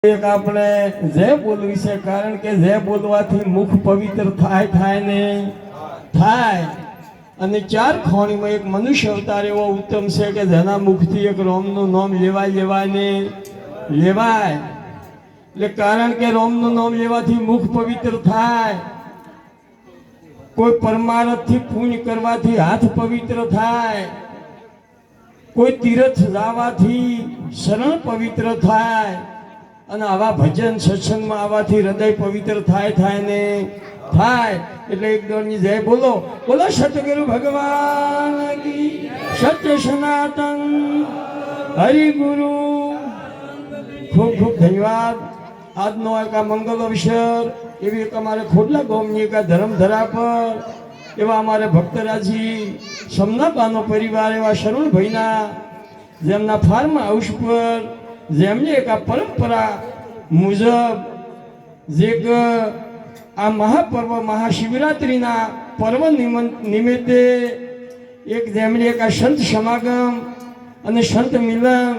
એક આપણે જય બોલવી છે, કારણ કે જય બોલવાથી મુખ પવિત્ર થાય ને થાય. અને ચાર ખોણીમાં એક મનુષ્ય અવતાર એવો ઉત્તમ છે કે જેના મુખથી એક રોમનું નામ લેવાય ને લેવાય. એટલે કારણ કે રોમનું નામ લેવાથી મુખ પવિત્ર થાય. કોઈ પરમારથથી પુણ્ય કરવાથી હાથ પવિત્ર થાય. કોઈ તીર્થ જવાથી શરણ પવિત્ર થાય. અને આવા ભજન સત્સંગમાં આવવાથી હૃદય પવિત્ર થાય ને થાય. એટલે એક દોડની જય બોલો. બોલો સતગુરુ ભગવાન કી, સત્ય સનાતન હરિગુરુ. ખૂબ ખૂબ ધન્યવાદ. આજનો એક આ મંગલ અવસર એવી એક અમારે ખોડલા ગામની એક ધર્મધરા પર એવા અમારે ભક્તરાજી સમનાબાનો પરિવાર એવા શરણભાઈના જેમના ફાર્મ હાઉસ પર જેમને એક આ પરંપરા મુજબ જે આ મહાપર્વ મહાશિવરાત્રિના પર્વ નિમિત્તે એક જેમણે એક આ સંત સમાગમ અને સંત મિલન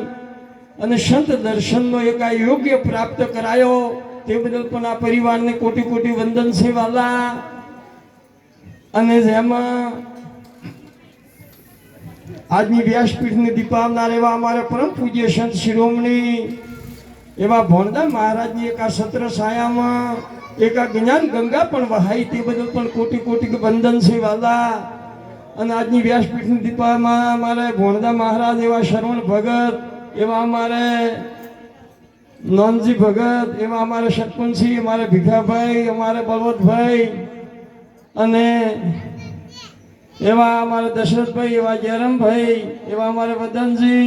અને સંત દર્શનનો એક આ યોગ્ય પ્રાપ્ત કરાયો, તે બદલ પણ આ પરિવારને કોટી કોટી વંદન છે વાલા. અને જેમાં આજની વ્યાસપીઠને દીપાવનાર એવા અમારા પરમ પૂજ્ય સંત શિરોમણી એવા ભોંડા મહારાજની એક આ સત્ર છાયામાં એક આ જ્ઞાન ગંગા પણ વહાઈ, તે બદલ પણ કોટી કોટી વંદન છે વાલા. અને આજની વ્યાસપીઠની દીપામાં અમારે ભોંડા મહારાજ એવા શરવણ ભગત એવા અમારે નોનજી ભગત એવા અમારે સરપંચજી અમારે ભીખાભાઈ અમારે બળવંતભાઈ અને એવા અમારા દશરથભાઈ એવા જયરામભાઈ એવા અમારે વદનજી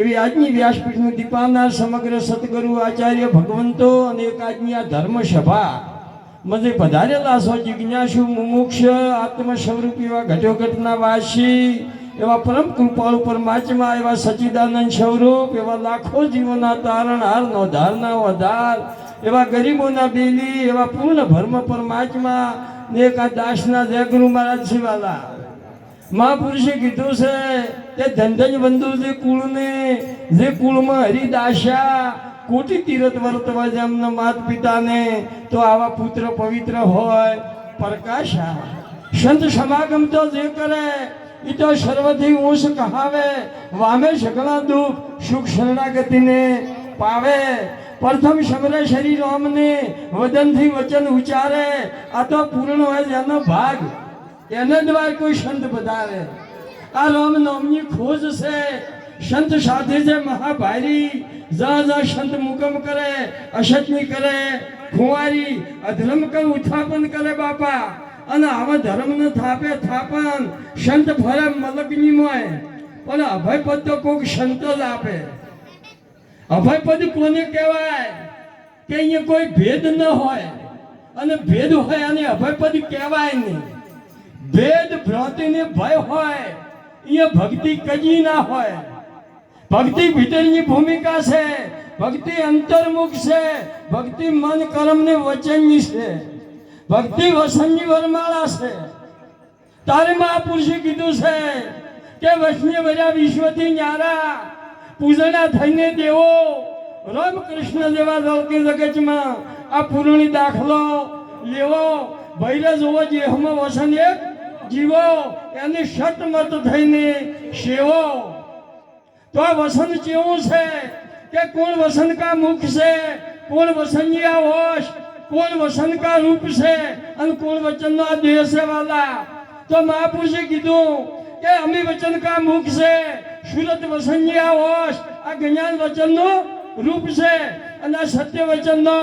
એવી આજની વ્યાસપીઠની દીપાવનાર સમગ્ર સતગુરુ આચાર્ય ભગવંતો અને એક આજની આ ધર્મસભા મને પધારેલા છો જિજ્ઞાસુ મુમુક્ષ આત્મ સ્વરૂપી એવા ઘટોઘટના વાસી એવા પરમ કૃપાળુ પરમાત્મા એવા સચ્ચિદાનંદ સ્વરૂપ એવા લાખો જીવોના તારણહાર નો ધારના વધાર એવા ગરીબોના બેલી એવા પૂર્ણ ભર્મ પરમાત્મા ને એક આ દાસના જય ગુરુ મહારાજ શિવાલા. મહાપુરુષે કીધું છે કે ધનધન બંધુ જે કુળને જે કુળમાં હરિદાસ્યા કોટી તીરથ વર્તવા જેમના માત પિતાને તો આવા પુત્ર પવિત્ર હોય પ્રકાશા. સંત સમાગમ તો જે કરે એ તો સર્વથી ઊંચ કહાવે, વામે સકલા દુઃખ સુખ શરણાગતિને પાવે. પ્રથમ સમરે શરીર રામને વદનથી વચન ઉચ્ચારે, આ તો પૂર્ણ હોય જેનો ભાગ એને દ્વારા કોઈ સંત બધારે. આ રામ નામની ખોજ છે, સંત સાથે છે મહાભારી. જ્યાં જ્યાં સંત મુકમ કરે અસતની કરે ખુવારી, અધર્મ કર ઉત્થાપન કરે બાપા. અને આવા ધર્મ ન થાપે થાપન સંત ફરે મલકની મોય, પણ અભયપદ તો કોઈક સંત જ આપે. અભયપદ કોને કહેવાય કે અહીંયા કોઈ ભેદ ન હોય, અને ભેદ હોય અને અભયપદ કહેવાય નહીં. ભેદ ભ્રાંતિને ભય હોય અહીંયા ભક્તિ કજી ના હોય. ભક્તિ ભીતરની ભૂમિકા છે, ભક્તિ અંતર્મુખ છે, ભક્તિ મન કર્મ ને વચનની છે, ભક્તિ વસનની વરમાળા છે. તારે મહાપુરુષે કીધું છે કે વસને ભર્યા વિશ્વથી ન્યારા પૂજણા થઈને દેવો રામકૃષ્ણ જેવા દલકી જગતમાં આ પૂર્ણી દાખલો લેવો. ભૈર જોવો જેહમાં વસન એક જીવો એની શટમત થઈને સેવો. તો આ વસન કેવું છે કે કોણ વસન કા મુખ છે, કોણ વસનિયા હોશ, કોણ વસન કા રૂપ છે અને કોણ વચનનો આ દેહ છે વાલા. તો મહાપુરુષે કીધું કે અમે વચન કા મુખ છે, સુરત વસનિયા હોશ આ જ્ઞાન વચનનો રૂપ છે અને આ સત્ય વચનનો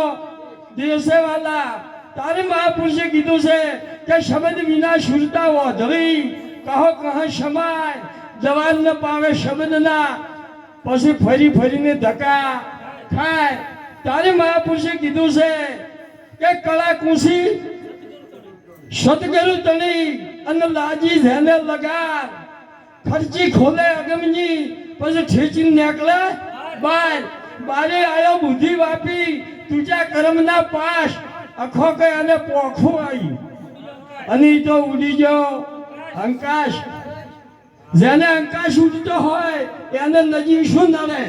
દેહ છે વાલા. તારે મહાપુરુષે કીધું છે કે શબ્દ વિના સુરતા વધવી, કહો કહા સમાય, જવાન ન પાવે શબ્દના પછી ફરી ફરીને ધક્કા ખાય. તારે મહાપુરુષે કીધું છે કે કળા કુશી સતગુરુ તણી અને લાજી જેને લગાર, ખર્ચી ખોલે અગમની પછી ઠેચી નીકળે બાર. બારે આયો બુદ્ધિ વાપી તુજા કર્મના પાસ, અખો કે અને પોખું આવી અને તો ઉડી ગયો અંકાશ. જેને અંકાશ ઉડતો હોય એને નજીક શું નડે?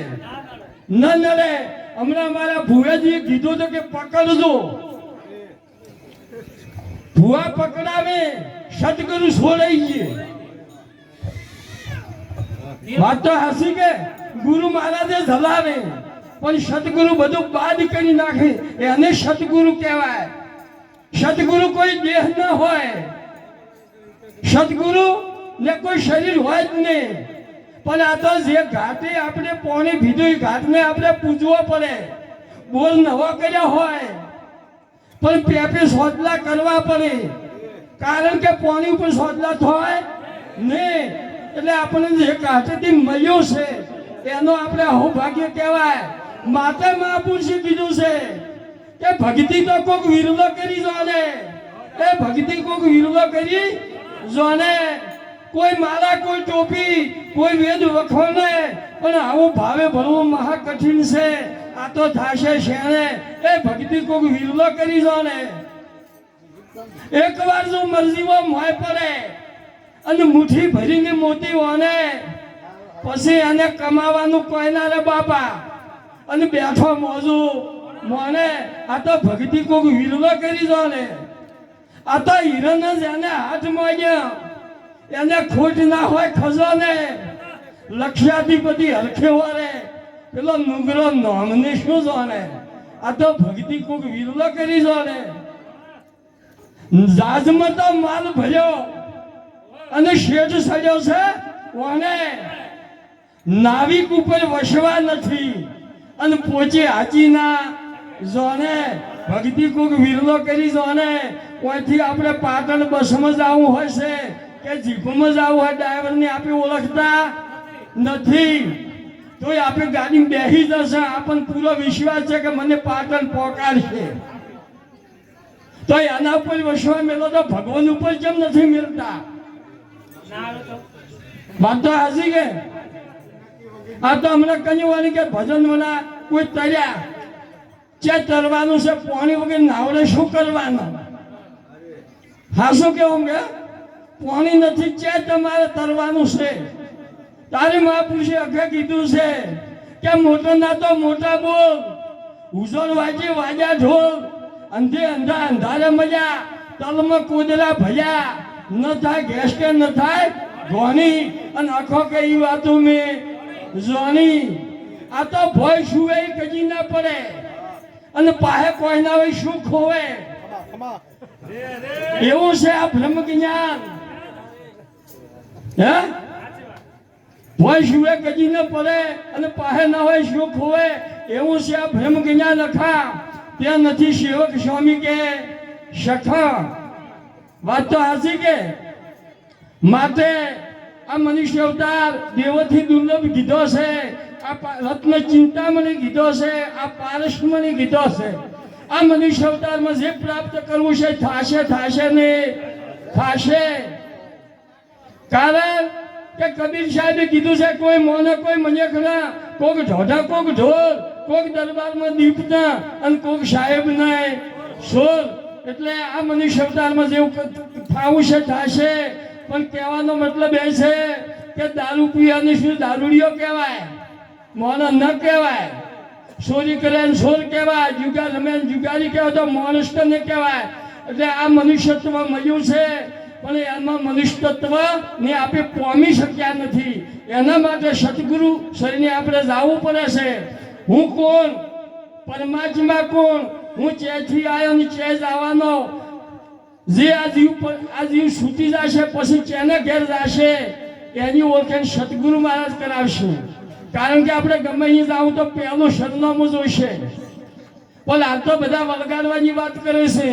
ન નડે. હમણાં મારા ભુવાજીએ કીધું તો કે પકડજો, ભુવા પકડાવે સદગુરુ છોડાઈ ગયે. વાત તો હાસી કે ગુરુ મહારાજે ઝલાવે પણ સદગુરુ બધું બાદ કરી નાખે, એને સદગુરુ કહેવાય. સદગુરુ કોઈ દેહ ન હોય, સદગુરુ ને કોઈ શરીર હોય જ નહીં. પણ આ તો જે ઘાટે આપણે પાણી પીધું એ ઘાટને આપણે પૂજવો પડે. બોલ નવો કર્યા હોય પણ પેપે સોદલા કરવા પડે, કારણ કે પાણી ઉપર સોદલા થાય નહીં. એટલે આપણે જે ઘાટેથી મળ્યું છે એનો આપણે સૌભાગ્ય કહેવાય. માતે મહાપુરુષે કીધું છે કે ભક્તિ તો કોક વિરલો કરી જોને, એ ભક્તિ કોક વિરલો કરી જોને. કોઈ માળા, કોઈ ટોપી, કોઈ વેદ વખોને, પણ આવું ભાવે ભરવું મહા કઠિન છે. આ તો થાશે શેણે, એ ભક્તિ કોક વિરલો કરી જોને. એકવાર જો મરજીમાં મોય પડે અને મુઠ્ઠી ભરીને મોતી વાને, પછી એને કમાવાનું કોઈ ના રે બાપા, અને બેઠો મોજું મોને. આ તો ભક્તિ કોક વિરલો કરી જોને. આ તો હિરણ જ એને હાથ માંગ્યા, એને ખોટ ના હોય ખજાને. લક્ષાધિપતિ હરખે વારે પેલો નુગરો નોમને શું જોને. આ તો ભક્તિ કોક વિરલો કરી જોને. જાજમાં તો માલ ભર્યો અને શેઠ સડ્યો છે કોને. નાવિક ઉપર વસવા નથી અને પોચે હાચી ના જોને. ભક્તિ કોક વિરલો કરી જોને. કોઈથી આપણે પાટણ બસમાં જવું હોય છે કે જીપમાં જવું હોય, ડ્રાઈવરને આપણે ઓળખતા નથી, તોય આપણે ગાડી બેસી જશે. આપણને પૂરો વિશ્વાસ છે કે મને પાટણ પહોંચાડશે. તો એના ઉપર વસવા મેળો તો ભગવાન ઉપર કેમ નથી મેળતા? વાત તો હાજી કે આ તો હમણાં કહ્યું કે ભજન મના કોઈ તર્યા ચે તરવાનું છે, પાણી વગર નાવડે શું કરવાનું? હા શું કેવું કે પાણી નથી, ચે તમારે તરવાનું છે. તારે મહાપુરુષે અખે કીધું છે કે મોટો ના તો મોટા બોલ, ઉજળ વાજે વાજા ઢોલ, અંધે અંધા અંધારે મજા, તલમાં કૂદરા ભજા, ન થાય ગેસ કે ન થાય ધોની, અને આખો કે એ વાતો મેં જોની. આ તો ભય શું એ કજી ના પડે, અને પાહે કોઈ ના હોય શું ખોવે. એવું છે આ બ્રહ્મ જ્ઞાન. હે ભય શું એ કજી ના પડે અને પાહે ના હોય શું ખોવે, એવું છે આ બ્રહ્મ જ્ઞાન. લખા ત્યાં નથી સેવક સ્વામી કે સખા. વાત તો હાચી કે માટે આ મનુષ્ય અવતાર દેવોથી દુર્લભ કીધો છે, આ રત્ન ચિંતામણી કીધો છે, આ પારસમણી કીધો છે. આ મનુષ્ય અવતારમાં જે પ્રાપ્ત કરવું છે થાશે, થાશે ને થાશે. કારણ કે કબીર સાહેબે કીધું છે કોઈ મોને કોઈ મજેખડા, કોક ઢોઢા કોક ઢોલ, કોક દરબારમાં દીપના અને કોક સાહેબ ને સોર. એટલે આ મનુષ્ય અવતારમાં જેવું થાવું છે થાશે. પણ કહેવાનો મતલબ એ છે કે દારૂ પીવાની શું દારૂડિયો કહેવાય, મોનો ન કહેવાય. ચોરી કરે ને ચોર કહેવાય, જુગાર રમે જુગારી કહેવાય, તો માણસ તો ન કહેવાય. એટલે આ મનુષ્યત્વ મળ્યું છે, પણ એમાં મનુષ્યત્વ ને આપણે પામી શક્યા નથી. એના માટે સદગુરુ શરીરને આપણે જવું પડે છે. હું કોણ, પરમાત્મા કોણ, હું ચેથી આવ્યો ને ચે જવાનો. જે આ જીવ છૂટી જશે પછી ચેને ઘેર જશે એની ઓળખાણ સદગુરુ મહારાજ કરાવશે. કારણ કે આપણે ગમે અહીં જાવું તો પહેલું સરનામું જોઈશે. પણ આ તો બધા વળગાડવાની વાત કરે છે.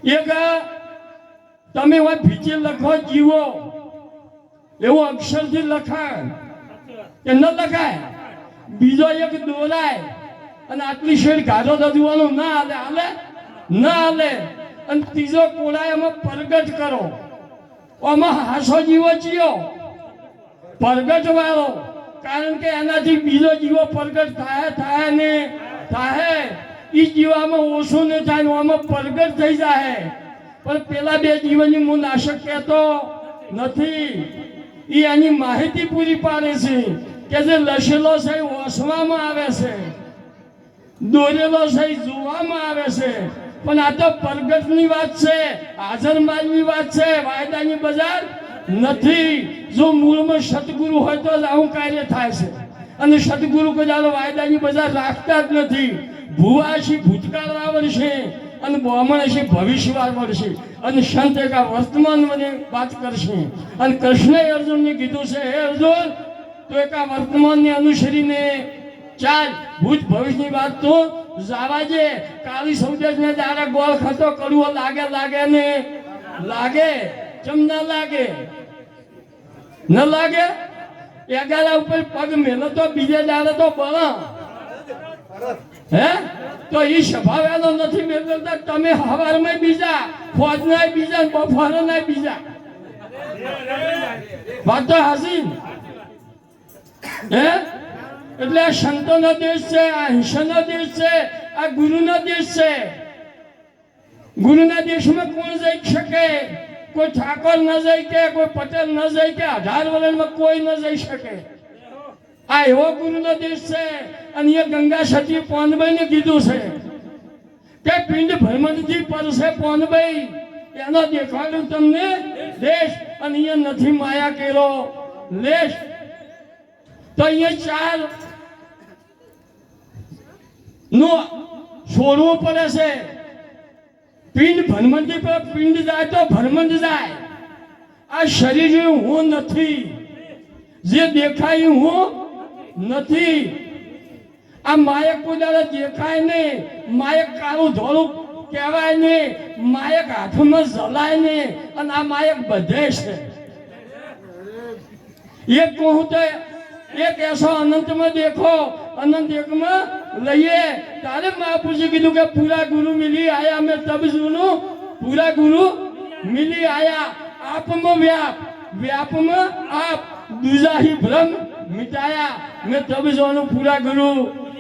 એક તમે હોય ભીચે લખો જીવો એવું અક્ષરથી લખાય કે ન લખાય. બીજો એક દોરાય અને આટલી શેડ ગાઢો દધવાનું ના હાલે, હાલે ના હાલે. અને ત્રીજો કોળાય એમાં પ્રગટ કરો, આમાં હાસો જીવો જીવો પ્રગટ વાળો. કારણ કે એનાથી બીજો જીવો પ્રગટ થાય થાય ને થાય. એ જીવામાં ઓછું નહીં થાય, આમાં પ્રગટ થઈ જાય. પણ પેલા બે જીવનની હું નાશક કહેતો નથી. એ એની માહિતી પૂરી પાડે છે કે જે લસેલો છે એ ઓસવામાં આવે છે. દોરેલો છે જોવામાં આવે છે, પણ આ તો પ્રગટની વાત છે, હાજરમાલની વાત છે, વાયદાની બજાર નથી. જો મૂળમાં સતગુરુ હોય તો જ આવું કાર્ય થાય છે, અને સતગુરુ કદાચ વાયદાની બજાર રાખતા જ નથી. ભુવાશી ભૂતકાળ આવડશે અને બ્રાહ્મણશી ભવિષ્યવાર મળશે, અને સંત એક આ વર્તમાન મને વાત કરશે. અને કૃષ્ણએ અર્જુનને કીધું છે, હે અર્જુન, તો એક આ વર્તમાનને અનુસરીને ચાલ, ભૂત ભવિષ્યની વાત તો જાવા જે. કાળી સૌદેશને દાડા ગોળ ખાતો કડવો લાગે ને લાગે, ચમ ના લાગે, ન લાગે. એગાલા ઉપર પગ મેલો તો બીજે દાડે તો બળા, હે તો એ સ્વભાવેલો નથી મેળવતા. તમે હવારમાં બીજા, ફોજના બીજા, બફારના બીજા. વાત તો હાસી, હે. એટલે આ સંતોનો દેશ છે, આ હિંસાનો દેશ છે, આ ગુરુનો દેશ છે. ગુરુના દેશમાં કોણ જઈ શકે? કોઈ ઠાકોર ન જઈ કે, કોઈ પટેલ ન જઈ કે, 18 વર્ષમાં કોઈ ન જઈ શકે. આ એવો ગુરુનો દેશ છે. અને એ ગંગા સતી પોનભાઈને કીધું છે કે પિંડ ભ્રમણથી પરસે પોનભાઈ, એનો દેખાડું તમને દેશ, અને એ નથી માયા કેરો લેશ. તો અહીંયા 4 નું છોડવું પડે છે. પિંડ ભ્રમણથી પર પિંડ જાય તો ભ્રમણ જાય. આ શરીર હું નથી, જે દેખાય હું નથી. આ માયક કોઈ દાડો દેખાય નહીં, માયક કાળું ધોળું કહેવાય નહીં, માયક હાથમાં જલાય નહીં, અને આ માયક બધે છે. એક કહું તો એક ऐसा अनंत में देखो, अनंत एक में लइए. तारे महापुरुषे कीधु के पूरा गुरु मिली आया, मैं तब सुनू पूरा गुरु मिली आया. आप में व्याप, व्याप में आप, दूजा ही भ्रम मिटाया, मैं तब सुनू पूरा गुरु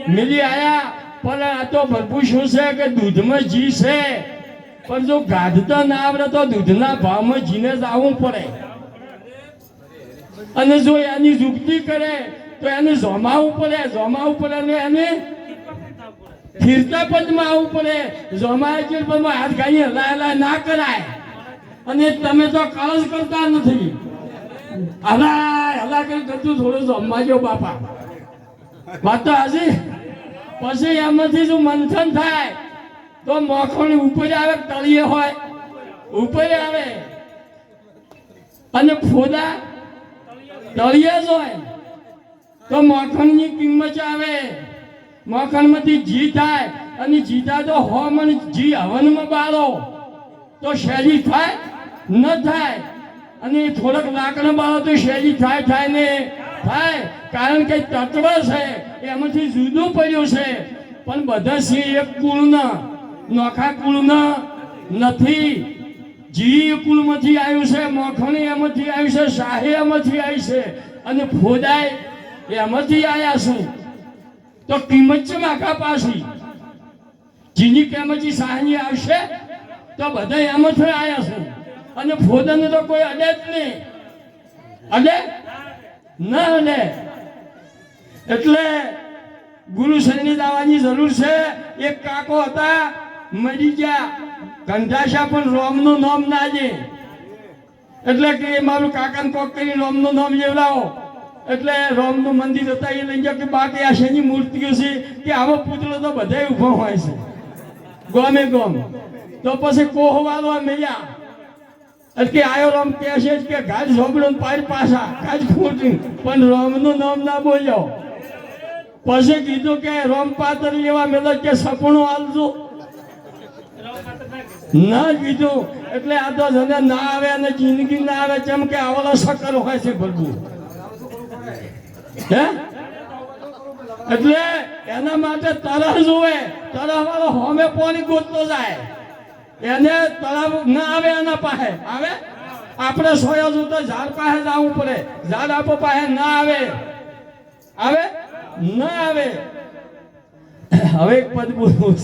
मिली आया. पर आ तो भरपूर શું છે કે દૂધમાં જી છે, પણ જો ગાધતા ના આવડે તો દૂધના ભાવમાં જીને જ આવવું પડે. અને જો એની યુક્તિ કરે તો એને જમાવવું પડે ને એને ફિરતા પદમાં આવવું પડે. જમાય છે પણ હાથ ગાઈ હલાય ના કરાય. અને તમે તો કળશ કરતા નથી, હલા કરી કરતું થોડું જમવાજો બાપા. વાત તો હાજી. પછી એમાંથી જો મંથન થાય તો મોખણ ઉપર આવે, તળિયે હોય ઉપર આવે, અને ફોદા તળિયે જ હોય તો માખણની કિંમત આવે. માખણમાંથી ઘી થાય, અને ઘી થાય તો 100 મણ ઘી હવનમાં બાળો તો શેરી થાય ન થાય. અને થોડોક લાકડા બાળો તો શેરી થાય ને થાય. કારણ કે તત્વ છે એમાંથી જુદું પડ્યું છે. પણ બધા સિંહ એક કુળના, નોખા કુળના નથી. જી કુળમાંથી આવ્યું છે, મોખણી એમાંથી આવ્યું છે, શાહી એમાંથી આવી છે, અને ફોદાય એમાંથી આવ્યા છે. તો કિંમત છે માખા પાછી. જીની કેમથી શાહની આવશે તો બધા એમાંથી આવ્યા છે. અને ફોદાને તો કોઈ અડે જ નહીં, અડે ના અડે. એટલે ગુરુ શરણી દાવાની જરૂર છે. એક કાકો હતા, મરી ગયા, ગંધાશા, પણ રોમનું નામ ના દે. એટલે કે મારું કાકાને કોક કરી રોમનું નામ લેવડાવો. એટલે રોમનું મંદિર હતા એ લઈ જાવ કે બાકી આ શેની મૂર્તિઓ છે કે આવો પુતળો તો બધાય ઊભો હોય છે ગમે ગમ. તો પછી કોહવાળવા મળ્યા. એટલે આયો રોમ કહે છે કે ગાજ ઝોબડો પાર પાછા ગાજ ખોટી, પણ રોમનું નામ ના બોલ્યો. પછી કીધું કે રોમ પાત્ર લેવા મેલો કે સપનું હાલજો ના કીધું. એટલે આ તો જને ના આવે અને જિંદગી ના આવે, કેમ કે આવડો સકર હોય છે ભરપૂર. હે એટલે એના માટે તરહ જોવે. તરહ વાળો હોમે પાણી ગોતતો જાય, એને તળાવ ના આવે એના પાસે આવે. આપણે સોયા જોતો ઝાડ પાસે જવું પડે, ઝાડ આપો પાસે ના આવે, આવે ના આવે. હવે એક પદ બોલવું